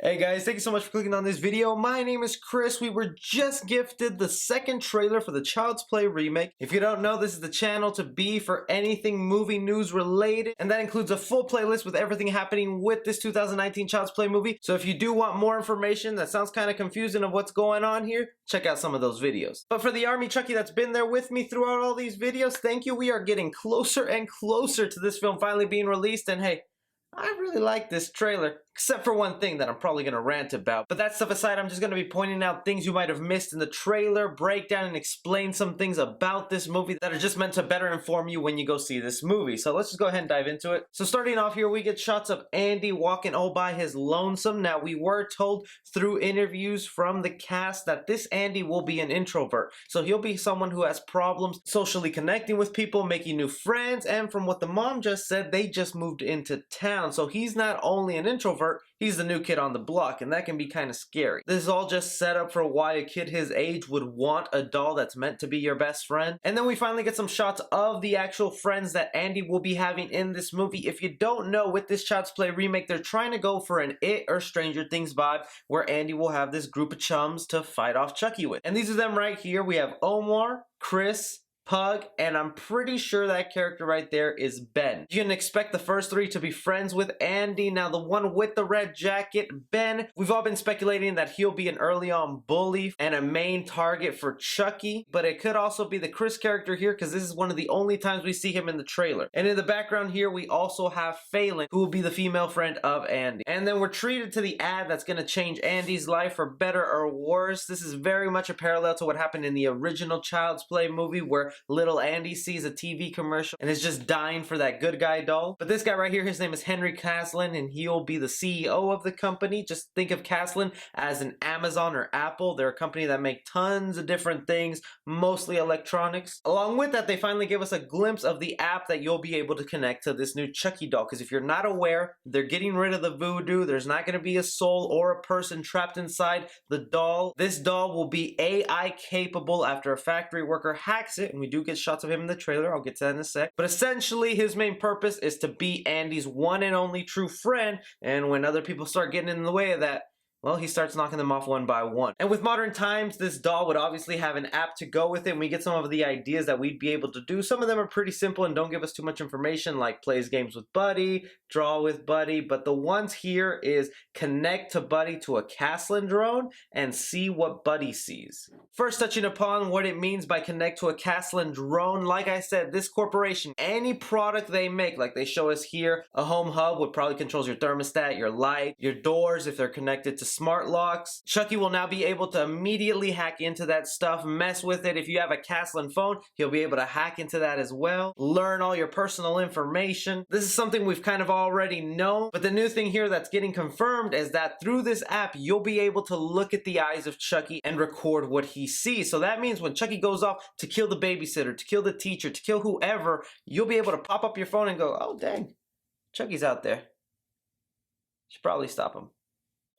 Hey guys, thank you so much for clicking on this video. My name is Chris. We were just gifted the second trailer for the Child's Play remake. If you don't know, this is the channel to be for anything movie news related, and that includes a full playlist with everything happening with this 2019 Child's Play movie. So if you do want more information that sounds kind of confusing of what's going on here, check out some of those videos. But for the Army Chucky that's been there with me throughout all these videos, thank you. We are getting closer and closer to this film finally being released, and hey, I really like this trailer, except for one thing that I'm probably going to rant about. But that stuff aside, I'm just going to be pointing out things you might have missed in the trailer, break down and explain some things about this movie that are just meant to better inform you when you go see this movie. So let's just go ahead and dive into it. So starting off here, we get shots of Andy walking all by his lonesome. Now, we were told through interviews from the cast that this Andy will be an introvert. So he'll be someone who has problems socially connecting with people, making new friends, and from what the mom just said, they just moved into town. So he's not only an introvert, he's the new kid on the block, and that can be kind of scary. This is all just set up for why a kid his age would want a doll that's meant to be your best friend. And then we finally get some shots of the actual friends that Andy will be having in this movie. If you don't know, with this Child's Play remake, they're trying to go for an It or Stranger Things vibe, where Andy will have this group of chums to fight off Chucky with. And these are them right here. We have Omar, Chris, Pug, and I'm pretty sure that character right there is Ben. You can expect the first three to be friends with Andy. Now, the one with the red jacket, Ben, we've all been speculating that he'll be an early on bully and a main target for Chucky, but it could also be the Chris character here because this is one of the only times we see him in the trailer. And in the background here, we also have Phelan, who will be the female friend of Andy. And then we're treated to the ad that's going to change Andy's life for better or worse. This is very much a parallel to what happened in the original Child's Play movie, where little Andy sees a TV commercial and is just dying for that good guy doll. But this guy right here, his name is Henry Caslin, and he'll be the CEO of the company. Just think of Caslin as an Amazon or Apple. They're a company that make tons of different things, mostly electronics. Along with that, they finally give us a glimpse of the app that you'll be able to connect to this new Chucky doll. Because if you're not aware, they're getting rid of the voodoo. There's not going to be a soul or a person trapped inside the doll. This doll will be AI capable after a factory worker hacks it, and we do get shots of him in the trailer. I'll get to that in a sec. But essentially, his main purpose is to be Andy's one and only true friend, and when other people start getting in the way of that, well, he starts knocking them off one by one. And with modern times, this doll would obviously have an app to go with it, and we get some of the ideas that we'd be able to do. Some of them are pretty simple and don't give us too much information, like plays games with Buddy, draw with Buddy, but the ones here is connect to Buddy to a Caslin drone and see what Buddy sees. First, touching upon what it means by connect to a Caslin drone, like I said, this corporation, any product they make, like they show us here, a home hub would probably controls your thermostat, your light, your doors if they're connected to smart locks. Chucky will now be able to immediately hack into that stuff, mess with it. If you have a Caslin phone, he'll be able to hack into that as well, learn all your personal information. This is something we've kind of already known, but the new thing here that's getting confirmed is that through this app, you'll be able to look at the eyes of Chucky and record what he sees. So that means when Chucky goes off to kill the babysitter, to kill the teacher, to kill whoever, you'll be able to pop up your phone and go, oh dang, Chucky's out there. Should probably stop him.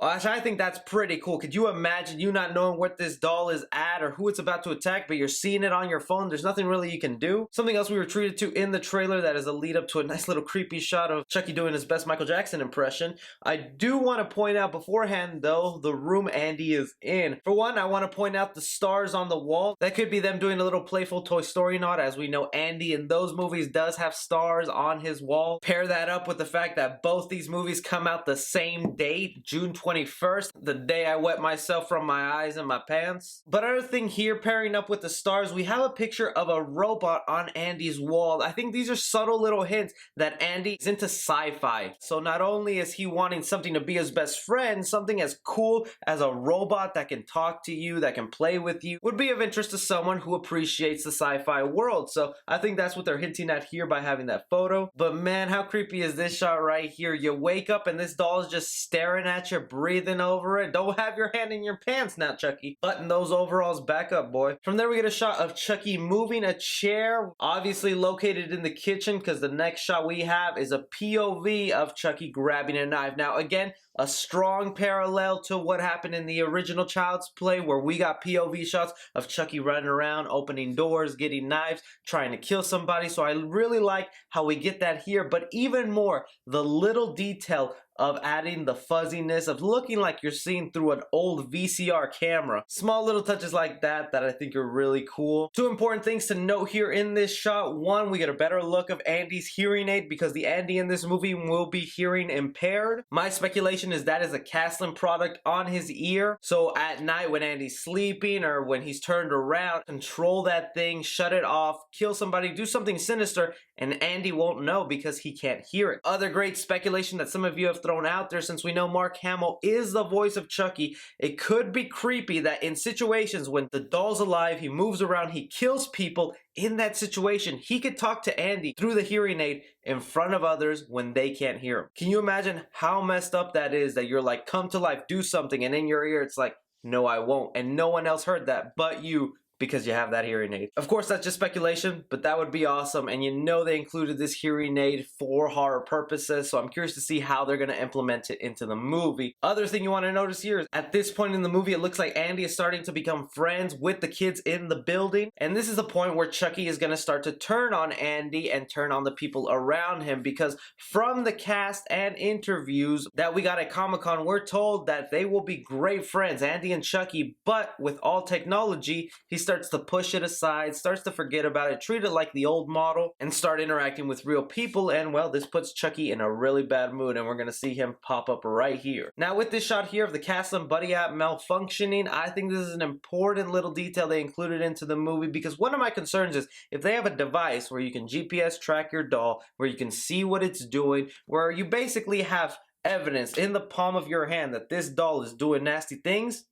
I think that's pretty cool. Could you imagine you not knowing what this doll is at or who it's about to attack, but you're seeing it on your phone? There's nothing really you can do. Something else we were treated to in the trailer that is a lead up to a nice little creepy shot of Chucky doing his best Michael Jackson impression. I do want to point out beforehand, though, the room Andy is in. For one, I want to point out the stars on the wall. That could be them doing a little playful Toy Story nod. As we know, Andy in those movies does have stars on his wall. Pair that up with the fact that both these movies come out the same date, June 21st, the day I wet myself from my eyes and my pants. But other thing here, pairing up with the stars, we have a picture of a robot on Andy's wall. I think these are subtle little hints that Andy is into sci-fi. So not only is he wanting something to be his best friend, something as cool as a robot that can talk to you, that can play with you, would be of interest to someone who appreciates the sci-fi world. So I think that's what they're hinting at here by having that photo. But man, how creepy is this shot right here? You wake up and this doll is just staring at you, breathing over it. Don't have your hand in your pants now, Chucky. Button those overalls back up, boy. From there, we get a shot of Chucky moving a chair, obviously located in the kitchen, because the next shot we have is a POV of Chucky grabbing a knife. Now, again, a strong parallel to what happened in the original Child's Play, where we got POV shots of Chucky running around, opening doors, getting knives, trying to kill somebody. So I really like how we get that here, but even more, the little detail of adding the fuzziness of looking like you're seeing through an old VCR camera. Small little touches like that that I think are really cool. Two important things to note here in this shot. One, we get a better look of Andy's hearing aid because the Andy in this movie will be hearing impaired. My speculation is that is a Caslin product on his ear. So at night when Andy's sleeping or when he's turned around, control that thing, shut it off, kill somebody, do something sinister, and Andy won't know because he can't hear it. Other great speculation that some of you have thrown out there, since we know Mark Hamill is the voice of Chucky, it could be creepy that in situations when the doll's alive, he moves around, he kills people, in that situation, he could talk to Andy through the hearing aid in front of others when they can't hear him. Can you imagine how messed up that is, that you're like, come to life, do something, and in your ear it's like, no, I won't, and no one else heard that but you, because you have that hearing aid. Of course, that's just speculation, but that would be awesome, and you know they included this hearing aid for horror purposes, so I'm curious to see how they're going to implement it into the movie. Other thing you want to notice here is at this point in the movie, it looks like Andy is starting to become friends with the kids in the building, and this is the point where Chucky is going to start to turn on Andy and turn on the people around him, because from the cast and interviews that we got at Comic-Con, we're told that they will be great friends, Andy and Chucky, but with all technology, he starts to push it aside, starts to forget about it, treat it like the old model, and start interacting with real people, and well, this puts Chucky in a really bad mood, and we're going to see him pop up right here. Now with this shot here of the Caslin Buddi app malfunctioning, I think this is an important little detail they included into the movie, because one of my concerns is if they have a device where you can GPS track your doll, where you can see what it's doing, where you basically have evidence in the palm of your hand that this doll is doing nasty things,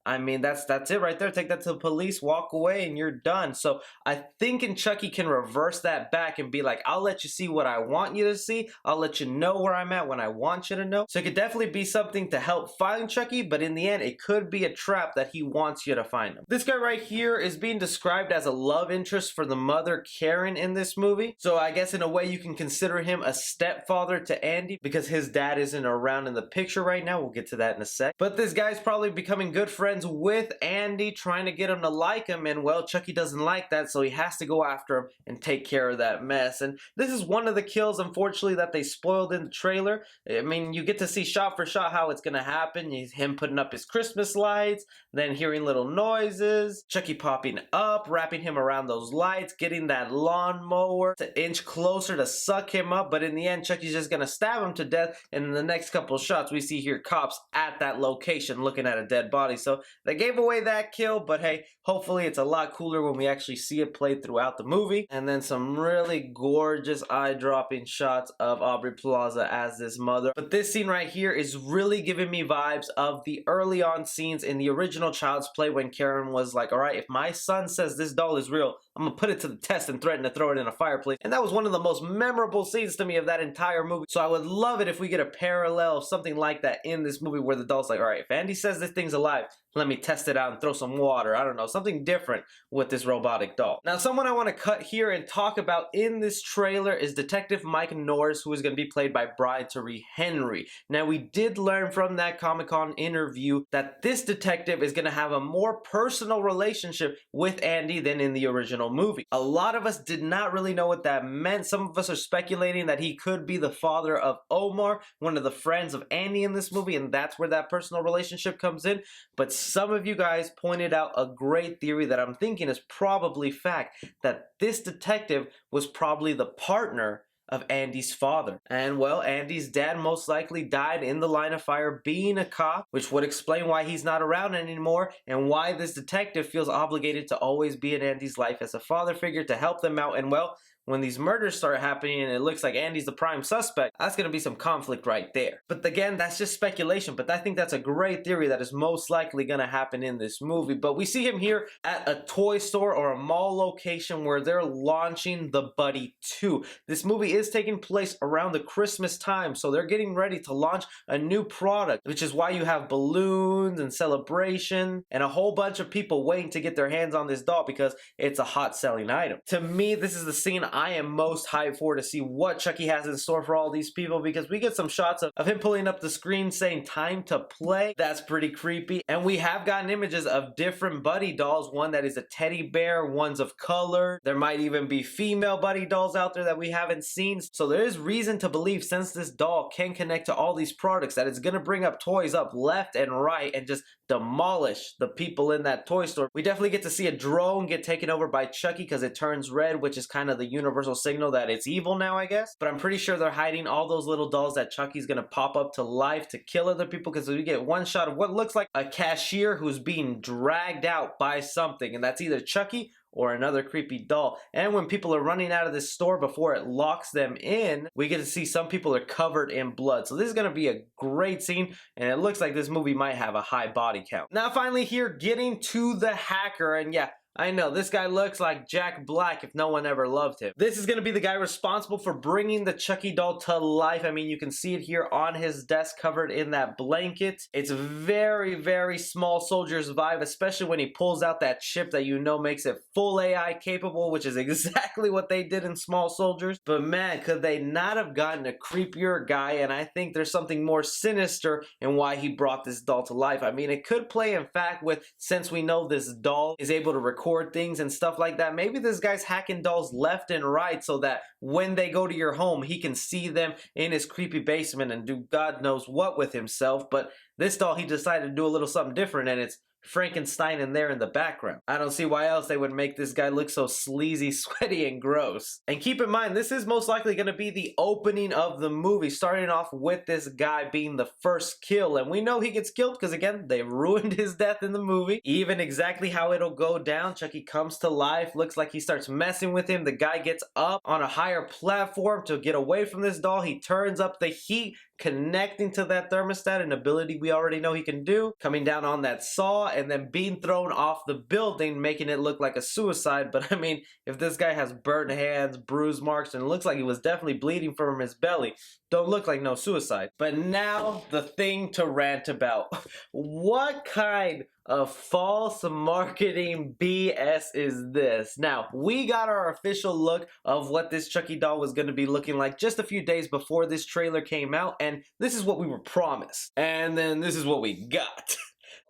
I mean, that's it right there. Take that to the police, walk away, and you're done. So I think Chucky can reverse that back and be like, I'll let you see what I want you to see. I'll let you know where I'm at when I want you to know. So it could definitely be something to help find Chucky, but in the end, it could be a trap that he wants you to find him. This guy right here is being described as a love interest for the mother, Karen, in this movie. So I guess in a way you can consider him a stepfather to Andy because his dad isn't around in the picture right now. We'll get to that in a sec. But this guy's probably becoming good friends with Andy, trying to get him to like him, and well, Chucky doesn't like that, so he has to go after him and take care of that mess. And this is one of the kills, unfortunately, that they spoiled in the trailer. I mean, you get to see shot for shot how it's gonna happen. Him putting up his Christmas lights, then hearing little noises, Chucky popping up, wrapping him around those lights, getting that lawnmower to inch closer to suck him up, but in the end, Chucky's just gonna stab him to death, and in the next couple shots, we see here cops at that location looking at a dead body. So they gave away that kill, but hey, hopefully it's a lot cooler when we actually see it played throughout the movie. And then some really gorgeous eye-dropping shots of Aubrey Plaza as this mother. But this scene right here is really giving me vibes of the early on scenes in the original Child's Play when Karen was like, alright, if my son says this doll is real, I'm gonna put it to the test and threaten to throw it in a fireplace. And that was one of the most memorable scenes to me of that entire movie. So I would love it if we get a parallel of something like that in this movie where the doll's like, alright, if Andy says this thing's alive, let me test it out and throw some water. I don't know, something different with this robotic doll. Now, someone I want to cut here and talk about in this trailer is Detective Mike Norris, who is going to be played by Brian Tyree Henry. Now, we did learn from that Comic-Con interview that this detective is going to have a more personal relationship with Andy than in the original movie. A lot of us did not really know what that meant. Some of us are speculating that he could be the father of Omar, one of the friends of Andy in this movie, and that's where that personal relationship comes in. But some of you guys pointed out a great theory that I'm thinking is probably fact, that this detective was probably the partner of Andy's father. And well, Andy's dad most likely died in the line of fire being a cop, which would explain why he's not around anymore and why this detective feels obligated to always be in Andy's life as a father figure to help them out. And well, when these murders start happening and it looks like Andy's the prime suspect, that's going to be some conflict right there. But again, that's just speculation, but I think that's a great theory that is most likely going to happen in this movie. But we see him here at a toy store or a mall location where they're launching the Buddi 2. This movie is taking place around the Christmas time, so they're getting ready to launch a new product, which is why you have balloons and celebration and a whole bunch of people waiting to get their hands on this doll because it's a hot selling item. To me, this is the scene I am most hyped for to see what Chucky has in store for all these people, because we get some shots of him pulling up the screen saying time to play. That's pretty creepy. And we have gotten images of different Buddi dolls, one that is a teddy bear, one's of color. There might even be female Buddi dolls out there that we haven't seen. So there is reason to believe, since this doll can connect to all these products, that it's going to bring up toys up left and right and just demolish the people in that toy store. We definitely get to see a drone get taken over by Chucky because it turns red, which is kind of the universal signal that it's evil now, I guess. But I'm pretty sure they're hiding all those little dolls that Chucky's gonna pop up to life to kill other people, because we get one shot of what looks like a cashier who's being dragged out by something, and that's either Chucky or another creepy doll. And when people are running out of this store before it locks them in, we get to see some people are covered in blood. So this is going to be a great scene, and it looks like this movie might have a high body count. Now finally here, getting to the hacker, and yeah, I know, this guy looks like Jack Black if no one ever loved him. This is going to be the guy responsible for bringing the Chucky doll to life. I mean, you can see it here on his desk covered in that blanket. It's very, very Small Soldiers vibe, especially when he pulls out that chip that you know makes it full AI capable, which is exactly what they did in Small Soldiers. But man, could they not have gotten a creepier guy? And I think there's something more sinister in why he brought this doll to life. I mean, it could play in fact with, since we know this doll is able to record things and stuff like that, maybe this guy's hacking dolls left and right so that when they go to your home, he can see them in his creepy basement and do God knows what with himself. But this doll, he decided to do a little something different, and it's Frankenstein in there in the background. I don't see why else they would make this guy look so sleazy, sweaty, and gross. And keep in mind, this is most likely going to be the opening of the movie, starting off with this guy being the first kill. And we know he gets killed because, again, they ruined his death in the movie. Even exactly how it'll go down, Chucky comes to life, looks like he starts messing with him. The guy gets up on a higher platform to get away from this doll. He turns up the heat, connecting to that thermostat, an ability we already know he can do, coming down on that saw, and then being thrown off the building, making it look like a suicide. But I mean, if this guy has burnt hands, bruise marks, and it looks like he was definitely bleeding from his belly, don't look like no suicide. But now the thing to rant about. What kind of false marketing BS is this? Now, we got our official look of what this Chucky doll was going to be looking like just a few days before this trailer came out, and this is what we were promised. And then this is what we got.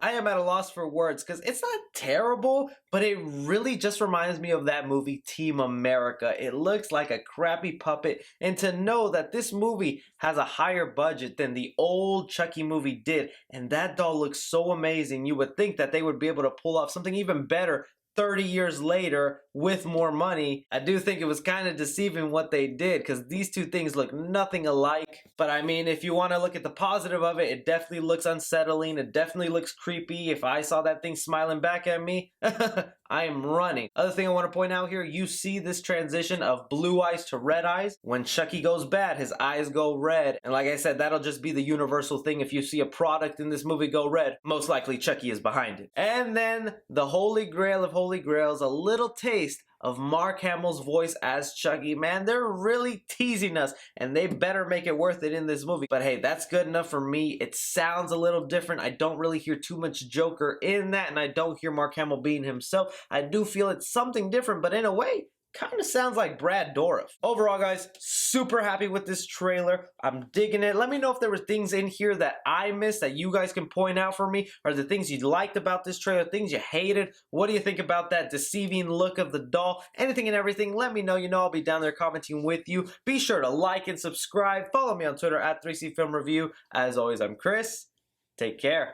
I am at a loss for words because it's not terrible, but it really just reminds me of that movie Team America. It looks like a crappy puppet, and to know that this movie has a higher budget than the old Chucky movie did, and that doll looks so amazing, you would think that they would be able to pull off something even better 30 years later with more money. I do think it was kind of deceiving what they did, because these two things look nothing alike. But I mean, if you want to look at the positive of it, it definitely looks unsettling. It definitely looks creepy. If I saw that thing smiling back at me, I am running. Other thing I want to point out here, you see this transition of blue eyes to red eyes. When Chucky goes bad, his eyes go red. And like I said, that'll just be the universal thing. If you see a product in this movie go red, most likely Chucky is behind it. And then the holy grail of holy grails, a little taste of Mark Hamill's voice as Chucky. Man, they're really teasing us, and they better make it worth it in this movie. But hey, that's good enough for me. It sounds a little different. I don't really hear too much Joker in that, and I don't hear Mark Hamill being himself. I do feel it's something different, but in a way, kind of sounds like Brad Dourif. Overall, guys, super happy with this trailer. I'm digging it. Let me know if there were things in here that I missed that you guys can point out for me, or the things you liked about this trailer, things you hated. What do you think about that deceiving look of the doll? Anything and everything, let me know. You know I'll be down there commenting with you. Be sure to like and subscribe. Follow me on Twitter at 3C Film Review. As always, I'm Chris. Take care.